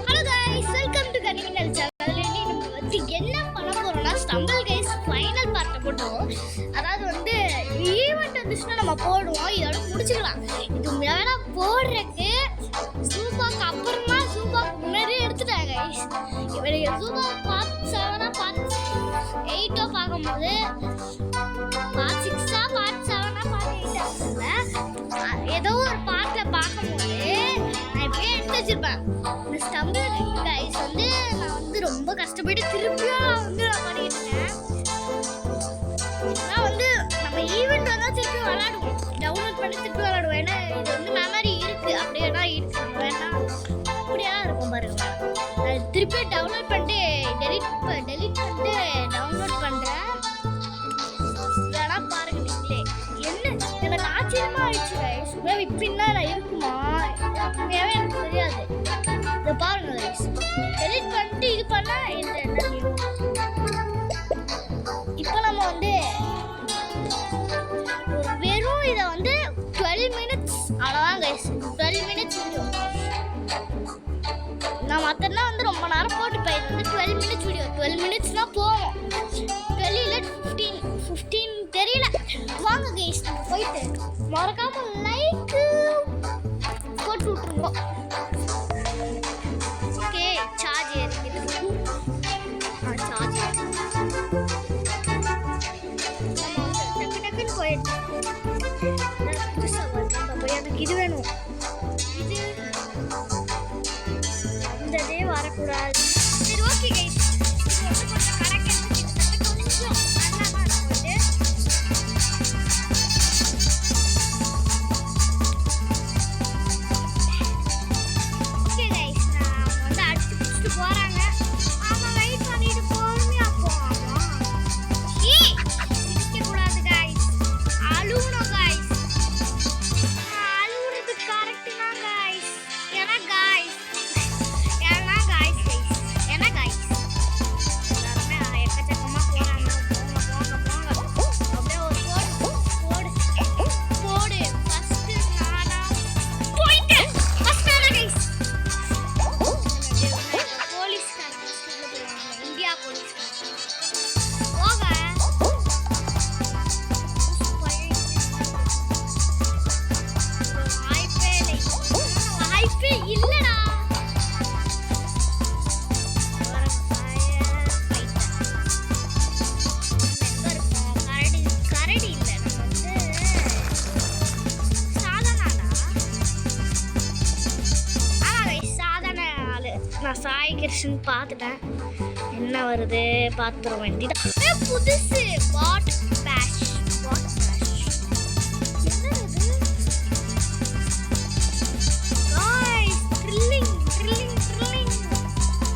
Hello guys welcome to கனிவினல் channel. நம்ம வந்து என்ன பண்ண போறோம்னா ஸ்டம்பிள் गाइस ஃபைனல் பார்ட்ட போடுறோம். அதாவது வந்து ஈவென்ட் வந்துச்சுன்னா நம்ம போடுவோம், இதோட முடிச்சுக்கலாம். இது மேல போடுறதுக்கு சூப்பாக்கு அப்புறமா சூப்பாக்கு முன்னாடி எடுத்துட்டாங்க गाइस. இவங்க சூப்பா பார்ட் 7 பார்ட் 8 பார்க்கும்போது பார்ட் 6 பார்ட் 7 பார்ட் 8 ஏதோ ஒரு பார்ட்ல பார்க்கும்போது நான் இப்படியே எடுத்து வச்சிருப்பேன். இந்த ஸ்டம்பிள் गाइस வந்து நான் வந்து ரொம்ப கஷ்டப்பட்டு திருப்பியும் வந்து நான் பண்ணிட்டு இருக்கேன். நான் வந்து நம்ம ஈவென்ட் வந்தா திருப்பி விளையாடுவோம், டவுன்லோட் பண்ணி திருப்பி விளையாடுவோம். ஏன்னா இது வந்து மெமரி இருக்கு, அப்படியே தான் இருக்கு. வேணா அப்படியே இருக்கும் பாருங்க. நான் திருப்பி டவுன்லோட் பண்ணிட்டு டெலிட் பண்ணிட்டு டவுன்லோட் பண்றேன். வேணா பாருங்க நீங்களே. என்ன எனக்கு ஆச்சரியமா ஆயிடுச்சு गाइस. இப்படின்னா நான் இருக்குமா உண்மையாவே எனக்கு தெரியாது. இதை பாருங்க गाइस, டெலிட் பண்ணிட்டு இது பண்ணா இந்த இப்போ நம்ம வந்து வெறும் இதை வந்து 12 மினிட்ஸ் அவ்வளோதான் गाइस. 12 minutes video. நான் மற்றெல்லாம் வந்து ரொம்ப நேரம் போட்டு போயிடுது. வந்து 12 மினிட்ஸ் வீடியோ. 12 மினிட்ஸ்லாம் போவோம். 12 இல்லை 15 தெரியல. வாங்க गाइस நம்ம போயிட்டு மறக்காம லைக் போட்டு விட்டுருங்க. ஓகே, சார்ஜ் ஏறிக்கிட்டு சார்ஜ் டக்குன்னு போயிட்டு புதுசாக வருது. எனக்கு இது வேணும், இது இந்த டே வரக்கூடாது. சரி ஓகே गाइस, இது வந்து கொஞ்சம் கணக்கு கொஞ்சம் நல்லா போயிட்டு ஓகே गाइस. நான் வந்து அடிச்சு பிடிச்சிட்டு போறாங்க. ஆமா வெயிட் பண்ணிட்டு பொறுமையா போவோம். சிரிக்க கூடாது गाइस, அழுவணும் गाइस. அழுவுறது கரெக்ட் தான் गाइस. ஏன்னா गाइस எல்லாருமே எக்கச்சக்கமா போறாங்க. போங்க அப்படியே ஒரு போடு ஃபர்ஸ்ட் நானா போயிட்டு ஃபர்ஸ்ட் நானா गाइस. போலீஸ்காரங்க இந்தியா போலீஸ்காரங்க போங்க. வாய்ப்பே இல்லடா. கரடி இல்லை, நம்ம வந்து சாதாரண ஆளா? ஆமா guys, சாதாரண ஆளு. நான் சாய் கிருஷ்ணன் பார்த்துட்டேன். என்ன வருது பார்த்துட வேண்டியதான். புதுசு பாட் பேஷ். என்னது guys? Drilling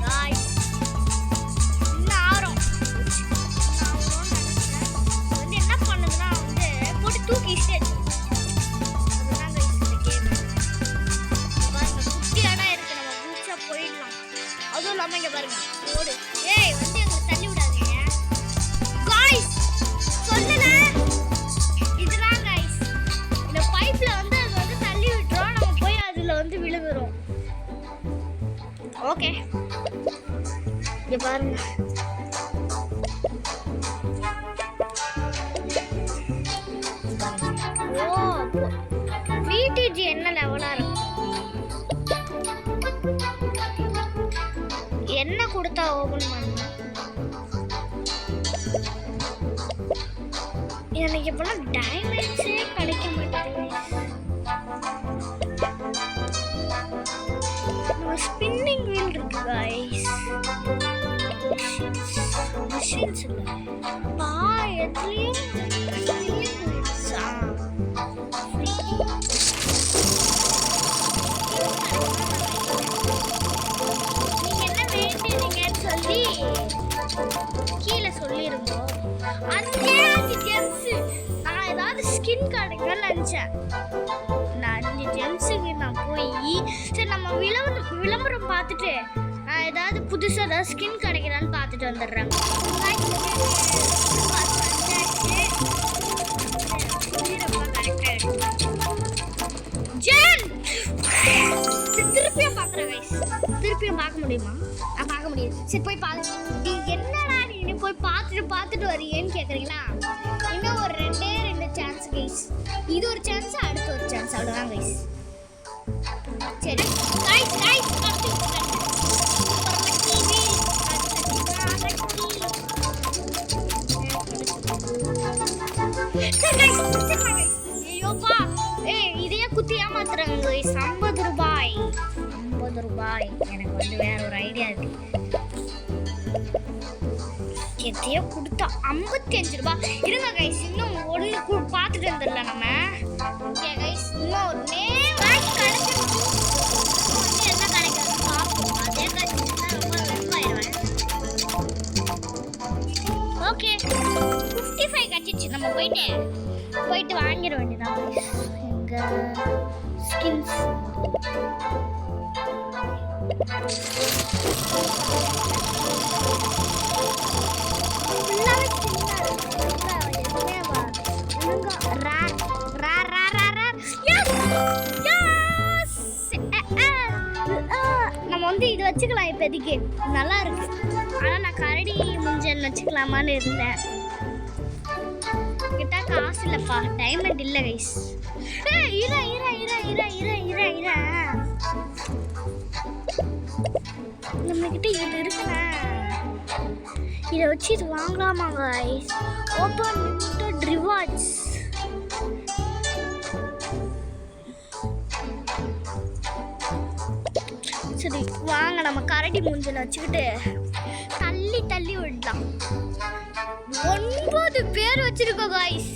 guys. இன்னும் ஆரம் வந்து என்ன பண்ணுதுன்னா வந்து போட்டு தூக்கி இஷ்டம். அதுதான் guys இந்த கேம். பாருங்க குட்டியானா இருக்கு, நம்ம பூச்சா போயிடலாம். அதுவும் இல்லாம இங்க பாருங்க ஓடு. ஏய் வந்து எங்களை தள்ளி விடாதீங்க guys, சொல்லல. இதுதான் guys, இந்த பைப்ல வந்து அது வந்து தள்ளி விட்டுறோம், நம்ம போய் அதுல வந்து விழுகுறோம். ஓகே இங்க பாருங்க. ஓ VTG என்ன லெவலா இருக்கும். என்ன கொடுத்தா ஓபன் பண்ண எனக்கு இப்பெல்லாம் டைமண்ட்ஸே கிடைக்க மாட்டேங்குது. ஸ்பின்னிங் வீல் இருக்கு गाइस. மிஷின்ஸ் இல்ல பா எதுலயும் ஸ்பின்னிங் வீல்ஸ். நீங்க என்ன வேண்டினீங்கன்னு சொல்லி கீழே சொல்லிருந்தோம். 5 ஜெம்ஸ். நான் ஏதாவது ஸ்கின் கிடைக்கும்னு நினைச்சேன். நான் 5 ஜெம்ஸுக்கு நான் போய் சரி நம்ம விளம்பரம் பார்த்துட்டு நான் ஏதாவது புதுசாக ஏதாவது ஸ்கின் கிடைக்கிறான்னு பார்த்துட்டு வந்துடுறேன். ஜென் திருப்பியும் பார்க்க முடியுமா? பார்க்க முடியாது. சரி போய் நீ என்னடா நீ போய் பார்த்துட்டு வரீங்கன்னு கேட்குறீங்களா? இன்னும் ஒரு 2 சான்ஸ் கைஸ். இது ஒரு சான்ஸ், அடுத்து ஒரு சான்ஸ், அவ்வளோதான் கைஸ். சரி கைஸ் ஐயோப்பா இதையே குத்தி ஏமாத்துறாங்க கைஸ். 50 ரூபாய் எனக்கு வந்து வேற ஒரு ஐடியா இருக்கு. எதையோ கொடுத்தா 55 ரூபாய். இருங்க கைஸ், இன்னும் ஒன்று பார்த்துட்டு வந்துடலாம் நம்ம. ஓகே கைஸ், இன்னும் ஒரு என்ன கிடைக்கிறது பார்ப்போம். அதே கிடைச்சிச்சுன்னா ரொம்ப வெப்பாயிடுவேன். ஓகே 55 கிடைச்சிச்சு. நம்ம போயிட்டு வாங்கிட வேண்டியதான் எங்க ஸ்கின்ஸ். நம்ம வந்து இது வச்சுக்கலாம் இப்போதைக்கு, நல்லா இருக்கு. ஆனால் நான் கரடி முஞ்சல் வச்சுக்கலாமான்னு இருந்தேன். கிட்ட காசு இல்லைப்பா, டைமண்ட் இல்லை கைஸ். நம்ம கிட்ட இது இருக்குண்ணே, இதை வச்சு இது வாங்கலாமா கைஸ்? Open rewards. சரி வாங்க, நம்ம கரடி மூஞ்சல வச்சுக்கிட்டு தள்ளி விடலாம். 9 பேர் வச்சிருக்கோம் கைஸ்,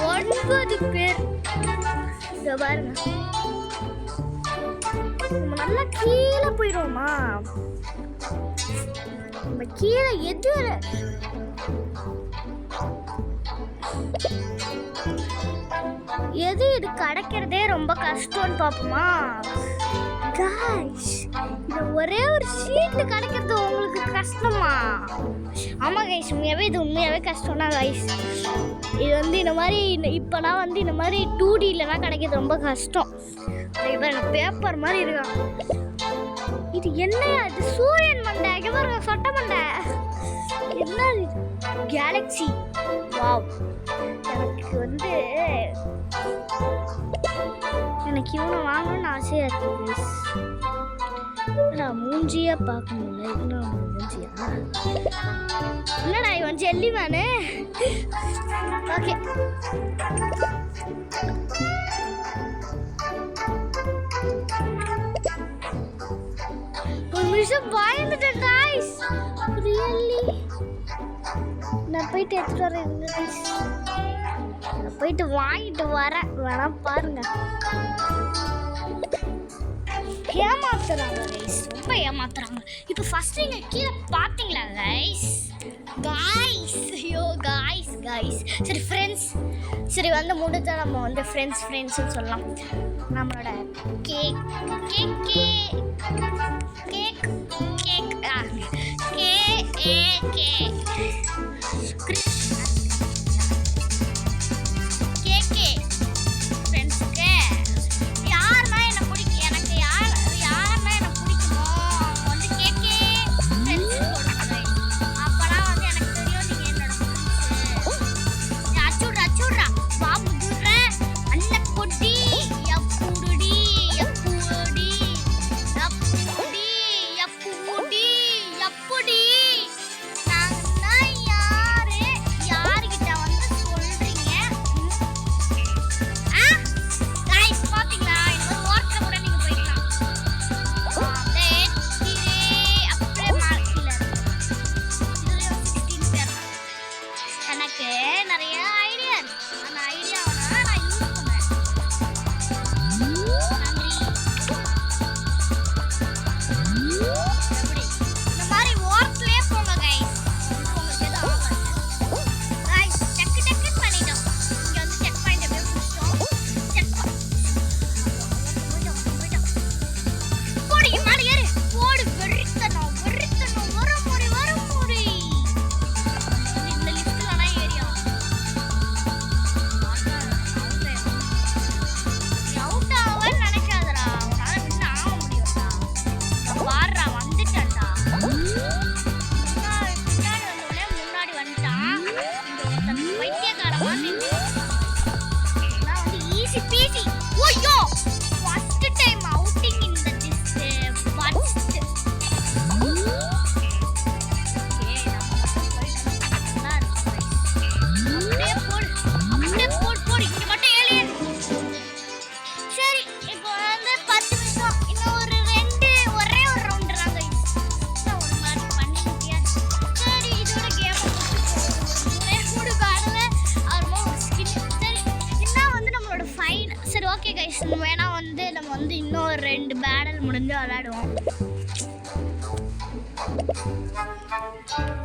9 பேர். இங்க பாருங்க, நம்ம நல்லா கீழே போயிடுவோமா? நம்ம கீழே எது இது கிடைக்கிறதே ரொம்ப கஷ்டம்னு பார்ப்போமா கைஸ்? இந்த ஒரே ஒரு ஷீட் கிடைக்கிறது உங்களுக்கு கஷ்டமா? ஆமா கைஸ், இது உண்மையாவே கஷ்டம் தான் கைஸ். இது வந்து இந்த மாதிரி இப்போலாம் வந்து இந்த மாதிரி 2Dலலாம் கிடைக்கிறது ரொம்ப கஷ்டம். பேப்பர் மாதிரி இருக்கா இது. என்னையா இது? சூரியன் மண்டை, பாருங்க சொட்ட மண்டை. என்ன கேலக்ஸி? வாவ், எனக்கு இவனை வாங்கணும்னு ஆசையா இருக்கு. நான் மூஞ்சியா பார்க்க முடியல. இன்னும் மூஞ்சியா என்னடா இவன் ஜெல்லி மேனு? ஓகே ஒரு நிமிஷம் பயந்துட்டேன் கைஸ். ரியலி நான் போயிட்டு எடுத்துட்டு வரேன். நான் போயிட்டு வாங்கிட்டு வரேன், வேணா பாருங்க. ஏமாத்துறாங்க கைஸ், ரொம்ப ஏமாத்துறாங்க. இப்போ ஃபர்ஸ்ட் நீங்க கீழே பாத்தீங்களா கைஸ்? ஐயோ கைஸ். சரி ஃப்ரெண்ட்ஸ், சரி வந்து முடிஞ்சா நம்ம வந்து ஃப்ரெண்ட்ஸ் சொல்லலாம். நம்மளோட கேக் 2 பேடல் முடிஞ்சு விளையாடுவோம்.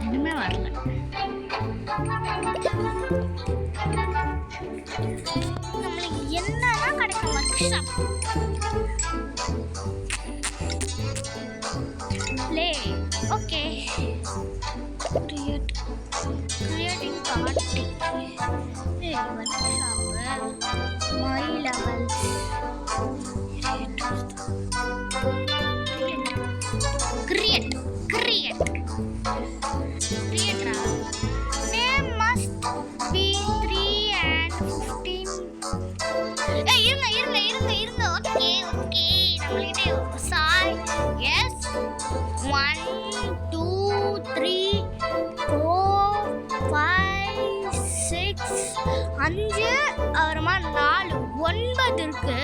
எதுவுமே வரல. நம்மளுக்கு என்னன்னா கிடைக்கும் work shop play. Okay, creating party work shop my levels create name must be 3 and 15. இருங்க. ஓகே நம்மள்கிட்ட சாய் எஸ் 1 2 3 4 5 6 5 அப்புறமா 4 9 இருக்கு.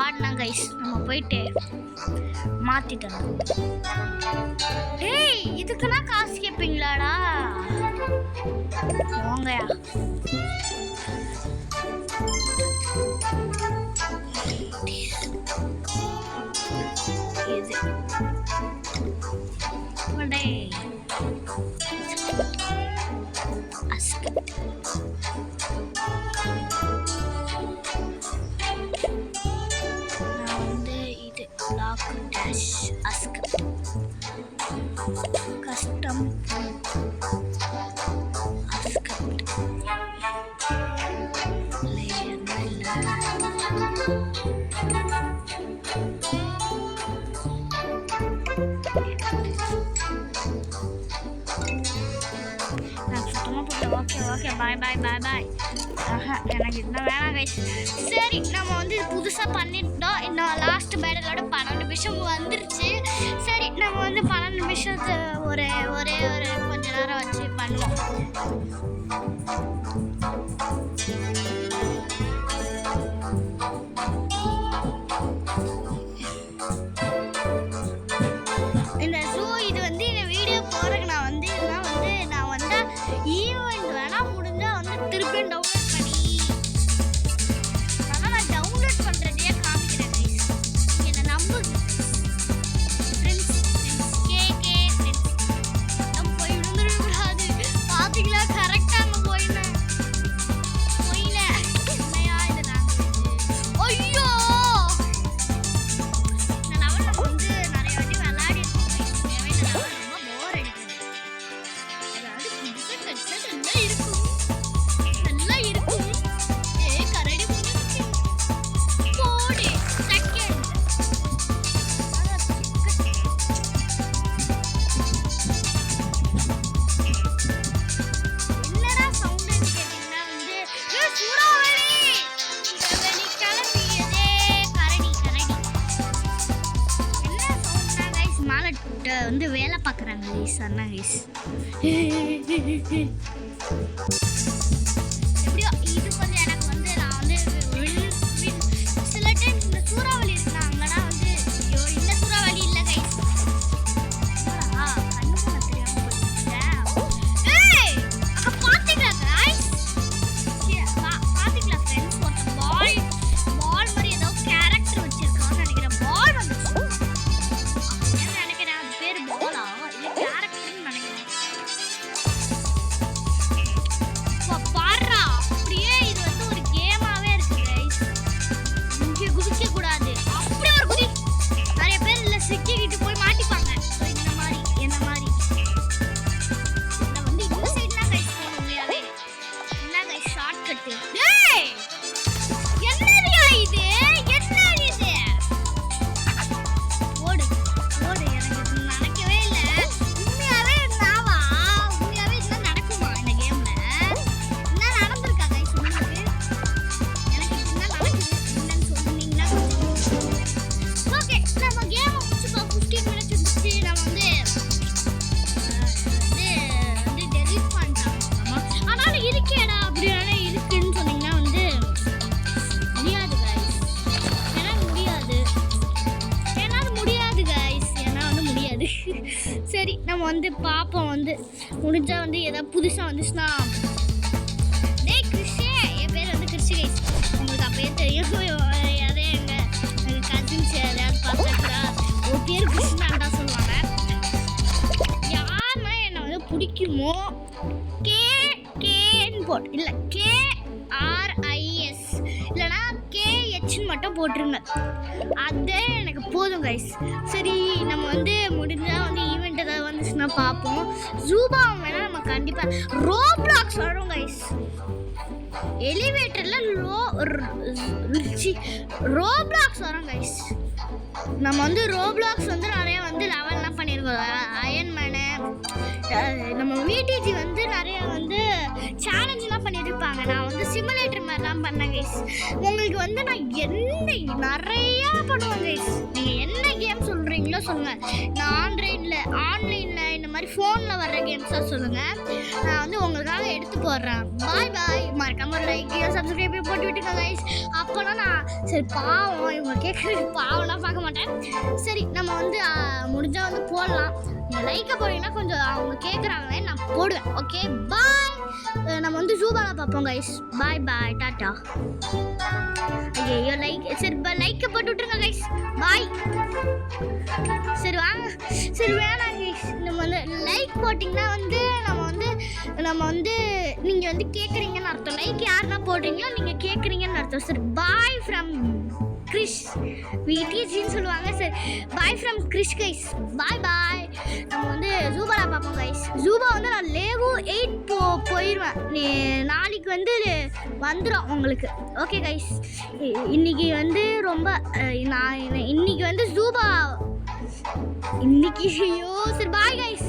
ஆடுனா கைஸ் நம்ம போயிட்டு மாத்திட்டோம். டேய் இதுக்கெல்லாம் காசு கேட்பீங்களாடா? வாங்கயா. இது கஸ்டம் ஓகே பாய் எனக்கு இன்னும் வேணாம் கைஸ். சரி நம்ம வந்து புதுசாக பண்ணிட்டோம். இன்னும் லாஸ்ட் பேடலோட 12 நிமிஷம் வந்துருச்சு. சரி நம்ம வந்து 12 நிமிஷத்து ஒரே கொஞ்ச நேரம் வச்சு பண்ணுவோம். இந்த ஷூ இது வந்து இந்த வீடியோ போறதுக்கு நான் வந்து ஈவெண்ட் வேணா முடிஞ்சா வந்து திருப்பி டவுன்லோட் பண்ணி நான் டவுன்லோட் பண்றதையே காமிக்கிறேன் கைஸ். என்ன நம்பு ஃப்ரெண்ட்ஸ் கே நம்ம போய் விழுந்துடக்கூடாது. பாத்தீங்களா கரெக்டா அங்க போயினேன் என்னையா இது நான் ஐயோ இந்த லெவல் நம்ம வந்து நிறைய வாட்டி விளையாடி இருக்கோம். இந்த லெவல் ரொம்ப போர் அடிக்குது. அதாவது நல்லா இருக்கும். கரடி போடு செகண்ட். என்னடா சவுண்ட் கேட்டீங்கன்னா வந்து சூறாவளி கிளம்பியதே கரடி. என்ன சவுண்ட்னா கைஸ் மேலே வந்து வேலை பார்க்குறாங்க கைஸ். அண்ணா கைஸ் எப்படியோ இது கொஞ்சம் எனக்கு வந்து நான் வந்து சில டைம் இந்த சூறாவளி இருந்தாங்கன்னா வந்து ஐயோ இந்த சூறாவளி இல்லை கைஸ். கண்ணு பண்ண தெரியாம போயிட்டேன். பாத்தீங்களா கைஸ்? பாத்தீங்களா ஃப்ரெண்ட்ஸ்? ஒரு பால் மாதிரி ஏதோ கேரக்டர் வச்சிருக்கான்னு நினைக்கிறேன். பால் வந்துச்சு நினைக்கிறேன். அது பேர் பாலா இல்லை கேரக்டர்னு நினைக்கிறேன். பாடுறா அப்படியே இது வந்து ஒரு கேமாவே இருக்கு கைஸ். இங்கே குதிக்க கூடாது. அப்படியே ஒரு குதி. நிறைய பேர் இல்லை சிக்கிக்கிட்டு போய் மாட்டிப்பாங்க. இந்த மாதிரி என்ன மாதிரி இதில் வந்து இந்த சைட்லாம் கைஸ் போகணும். உண்மையாவே என்ன கைஸ் ஷார்ட் கட்டு. என்னடியா இது? ஓடு எனக்கு நினைக்கவே இல்லை. உண்மையாவே இதெல்லாம் நடக்குமா இந்த கேம்ல? என்ன நடந்திருக்கா கைஸ் உங்களுக்கு? எனக்கு இப்படிலாம் நடக்குது என்னன்னு சொன்னீங்கன்னா ஓகே நம்ம கேமை முடிச்சுப்போம். 15 மினிட்ஸ் இருந்துச்சு. நம்ம வந்து டெலிட் பண்ணிட்டாங்க. ஆனாலும் இருக்கேடா அப்படியானே இருக்குன்னு சொன்னீங்கன்னா வந்து முடியாது கைஸ். என்னால் முடியாது கைஸ். ஏன்னா வந்து முடியாது. சரி நம்ம வந்து பார்ப்போம். வந்து முடிஞ்சா வந்து ஏதாவது புதுசாக வந்துச்சுன்னா கிறிஷே என் பேர் வந்து கிறிஷ் கைஸ். உங்களுக்கு அப்பயே தெரியும். அதே எங்கள் கசின்ஸ் கேன்னு போட்டு இல்லை KRIS இல்லைனா KHன்னு மட்டும் போட்டுருங்க. அதே எனக்கு போதும் கைஸ். சரி நம்ம வந்து முடிஞ்சால் வந்து ஈவெண்ட் ஏதாவது வந்துச்சுன்னா பார்ப்போம். ஜூபா வேணால் நம்ம கண்டிப்பாக ரோப்ளாக்ஸ் வரும் கைஸ். எலிவேட்டரில் ரோப்ளாக்ஸ் வரும் கைஸ். நம்ம வந்து ரோப்ளாக்ஸ் வந்து நிறைய வந்து லெவல்லாம் பண்ணியிருக்கோம். அயன்மேனு நம்ம விடிஜி வந்து நிறைய வந்து சேலஞ்செலாம் பண்ணியிருப்பாங்க. நான் வந்து சிமுலேட்டர் மாதிரிலாம் பண்ணேன் கைஸ். உங்களுக்கு வந்து நான் நிறையா பண்ணுவேன் கைஸ். நீங்கள் என்ன கேம் சொல்கிறீங்களோ சொல்லுங்கள். நான் ஆன்லைனில் இந்த மாதிரி ஃபோனில் வர்ற கேம்ஸ் தான் சொல்லுங்கள். நான் வந்து உங்களுக்காக எடுத்து போடுறேன். பாய் மறக்காம ஒரு லைக் சப்ஸ்கிரைப் போட்டு விட்டுங்க கைஸ். அப்போனா நான் சரி பாவம் இவங்க கேட்குறது பாவம்லாம் பார்க்க மாட்டேன். சரி நம்ம வந்து முடிஞ்சால் வந்து போடலாம். நீங்கள் லைக்கை போடுறீங்கன்னா கொஞ்சம் அவங்க கேட்குறாங்களே நான் போடுவேன். Okay bye. நம்ம வந்து ஜூபால பார்ப்போம் கைஸ். பாய் டாட்டா. ஐயோ சரி லைக்கை போட்டு விட்டுருங்க கைஸ். பாய். சரி வாங்க. சரி வேணாம் கைஸ். நம்ம வந்து லைக் போட்டிங்கன்னா வந்து நம்ம வந்து நீங்கள் வந்து கேட்குறீங்கன்னு அர்த்தம். லைக் யாருன்னா போடுறீங்களோ நீங்கள் கேட்குறீங்கன்னு அர்த்தம். சரி பாய் ஃப்ரம் கிறிஷ் விடிஜின்னு சொல்லுவாங்க. சரி பாய் ஃப்ரம் கிறிஷ் கைஸ். பாய். நம்ம வந்து ஜூபால பார்ப்போம் கைஸ். ஜூபா வந்து நான் லேவு 8 போயிடுவேன். நாளைக்கு வந்து வந்துடும் உங்களுக்கு. Okay guys. இன்னைக்கு வந்து ரொம்ப இன்னைக்கு வந்து ஜூபா இன்னைக்கு ஐயோ சரி பாய் கைஸ்.